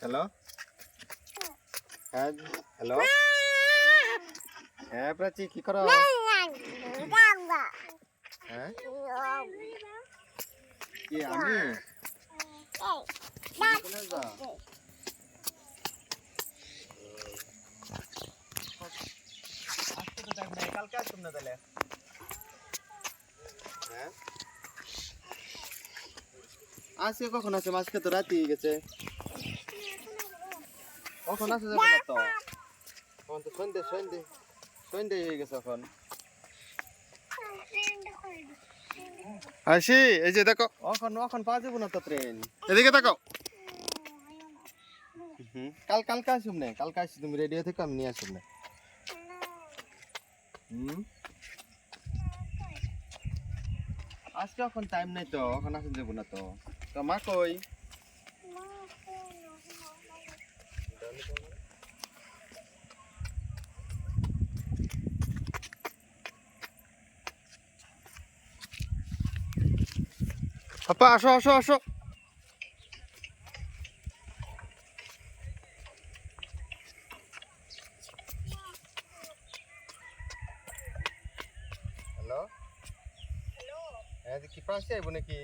hello হ্যাঁ hello হ্যাঁ প্রাচী কি করো হ্যাঁ কি আমি কোনে যা আজকে তো টাইম নাই কালকে আসুন না তাহলে হ্যাঁ আজকে কখন আছে আজকে তো রাতি হয়ে গেছে কখন আসা যাবে না তো এখন তো সন্ধ্যে সন্ধ্যে সন্ধ্যে হয়ে গেছে এখন আসি এই যে দেখো এখন এখন পাওয়া যাবো না তো ট্রেন এদিকে দেখো কালকে আসুন না কালকে আসি তুমি রেডি থেকে আমি নিয়ে আসুন না আজকে এখন টাইম নাই তো এখন আসুন যাবো না তো তো মা কই পাপা আসো আসো আসো হ্যালো হ্যালো হ্যাঁ কি পাশে আইবো নাকি